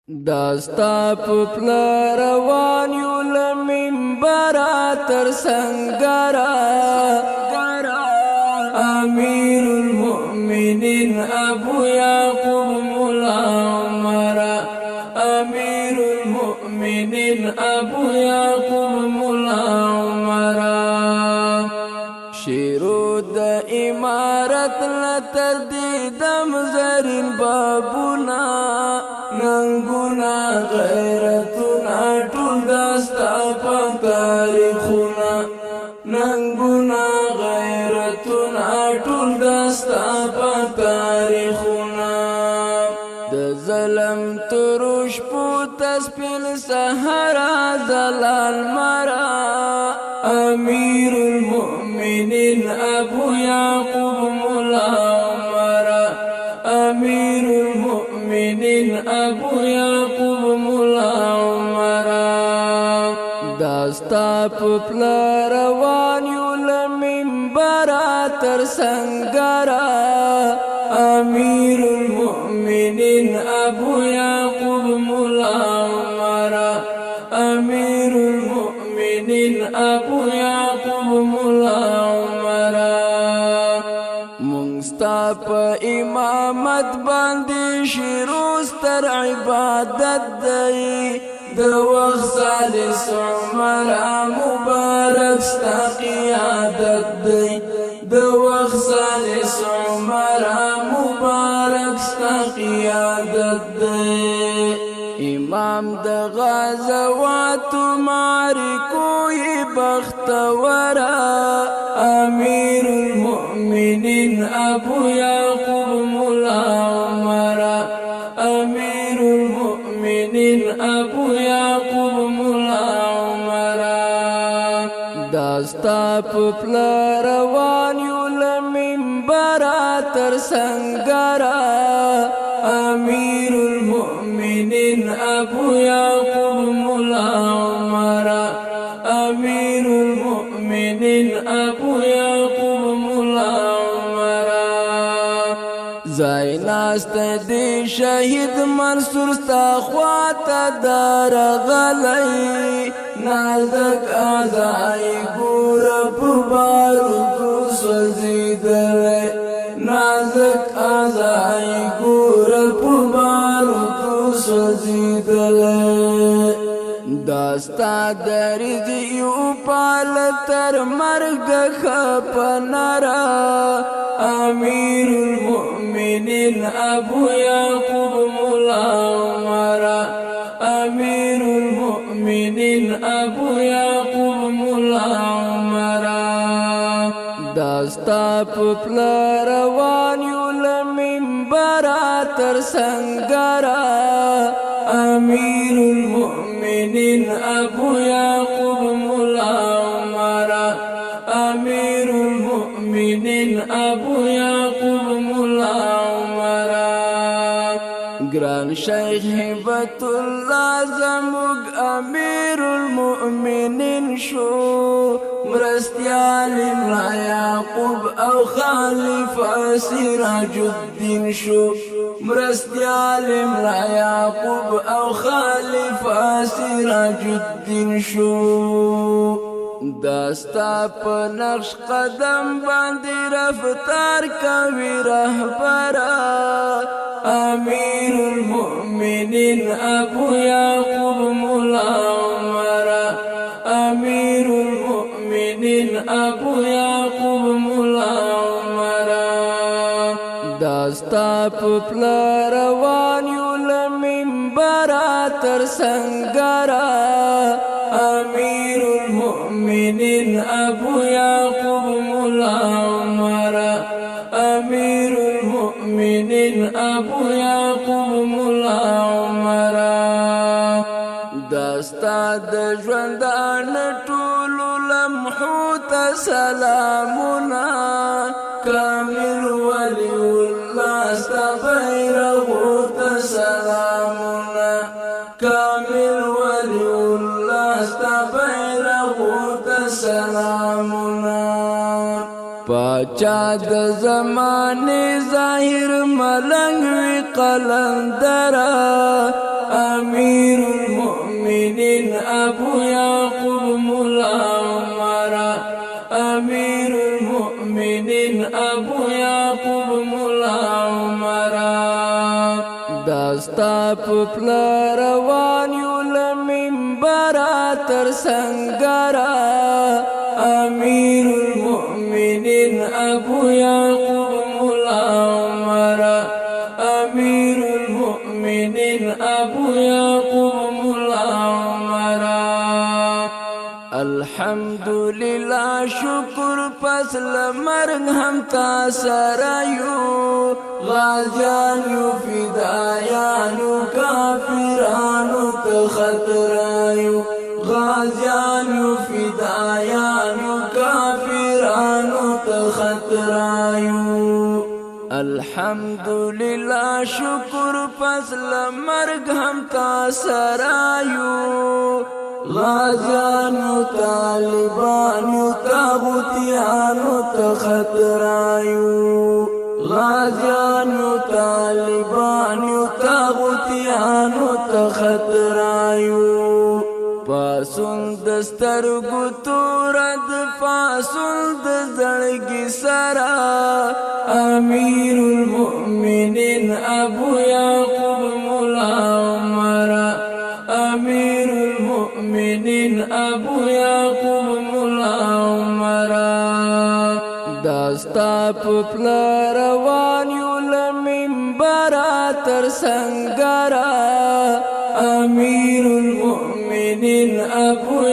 داستا پپلا روان یو لمنبرا تر سنگرا امیر المؤمنین ابو یعقوب مولا عمرا امیر المؤمنین ابو یعقوب مولا عمرا شیرو د امارت لتردیدم زرین بابونا ننګونا غیرتونا ټول داستا په تاریخونا ننګونا غیرتونا ټول داستا په تاریخونا د ظلم تروش په تسپیل سحرا زلال مرا امیر المؤمنین ابو یعقوب مولا عمرا امیر المؤمنین ابو یعقوب مولا عمرا داستا پپلا روان یو لمنبرا تر سنگرا امیر المؤمنین ابو یعقوب مولا عمرا امیر المؤمنین ابو یعقوب مولا عمرا مونستا پا امامت باندی شروستر عبادت دی د وخت سالس عمر مبارک ستا قیادت دی د وخت سالس عمر مبارک ستا قیادت دی امام د غزوات معرکوی بختورا امیر المؤمنین ابو یعقوب مولا عمرا امیر المؤمنین ابو یعقوب مولا عمرا داستا پپلا روان یو لمنبرا تر سنگرا امیر المؤمنین ابو یعقوب مولا عمرا امیر المؤمنین ابو یعقوب مولا عمرا زایناست دی شهید منصور ستا خواتا دار غلی نازک آزائی گور پبارو تو سوزیدلی نازک آزائی گور پبارو تو سوزیدلی داستا درزیو پال تر مرگ خپنرا امیر المؤمنین ابو یعقوب مولا عمرا امیر المؤمنین ابو یعقوب مولا عمرا داستا پپلا روان یو لمنبرا تر سنگرا امیر المؤمنین ابو یعقوب مولا عمرا امیر المؤمنین ابو یعقوب مولا عمرا گران شیخ هبت اللہ زموگ امیر المؤمنین شو مرستیال امرا یعقوب او خلیفہ سراج الدین شو مرستیال امرا یعقوب او خلیفہ سراج الدین شو داستا پا نقش قدم باندی رفتار کوي رهبرا امیر المؤمنین ابو یعقوب مولا عمرا امیر المؤمنین ابو یعقوب مولا عمرا داستا پپلا روان یو لمنبرا تر سنگرا امیر المؤمنین ابو یعقوب مولا عمرا امیر المؤمنین ابو یعقوب مولا عمرا داستا د ژوندان ټولو لمحو ته سلامونه کامل ولی الله ستا بیرغو ته سلامونه کامل ولی الله ستا بیرغو ته سلامونه پاچا د زمانه ظاهر ملنګ وی قلندر المؤمنين أبو يعقوب مولا عمر أمير المؤمنين أبو يعقوب مولا عمر داستا پپلا روان یو لمنبرا تر سنگرا أمير المؤمنين أبو يعقوب مولا عمر أمير المؤمنين أبو يعقوب مولا عمر الحمد لله شکر پس لمرگ هم تا سرایو غازیان یو فدایانو کافرانو تخطرایو غازیان یو فدایانو کافرانو تخطرایو الحمد لله شکر پس لمرگ هم تا سرایو غازیانو طالبانو تاغوتیانو تخطرایو غازیانو طالبانو تاغوتیانو تخطرایو پاسون دسترگو تورد پاسون دزدگی سرا امیر المؤمنین ابو یعقوب مولا عمر امیر المؤمنین ابو یعقوب مولا عمر داستا پپلا روان یو لمنبرا تر سنگرا امیر المؤمنین ابو